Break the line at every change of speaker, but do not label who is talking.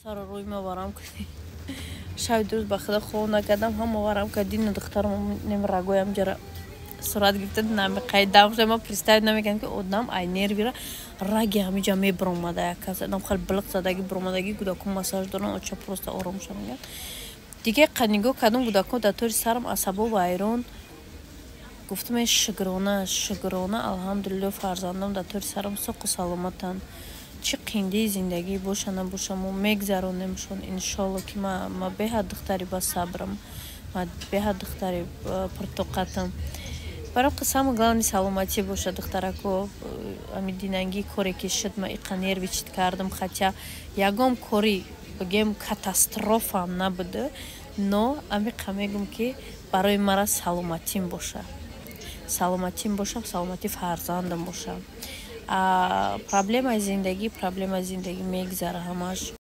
سر روی ما ورم کردی شاید روز به خدا خون نکردم هم ورم کردین دخترم نمیرگویم جرا صورت گرفته نمی قیدم شما پرستاد نمیکنم که آدم ای نرві را رگی همینجا میبرماده یک کس آدم خیلی بلق زدگی برمادگی کودکم مساج دارن اچا پروست آرام شدن دیگه قنیگو کدوم کودکم در طور سرم عصبو و ایران گفتم شگرانه الحمدلله فرزندم در طور سرم سق و سلامتن چی قینده زندگی باشه نباشه ما میگذرونیمشون انشالله که ما به حد دختری با صبرم ما به حد دختری پرتوقتم برام قسم главный سلامتی باشه دخترکو امی دیننگی کاری که شد ما ایقا نرویچت کردم хотя یگام کاری بگیم کاتاستروفا هم نبوده но امی میگم که برای مرا سلامتیم باشه سلامتی فرزندم باشه проблема زندگی میگذره همش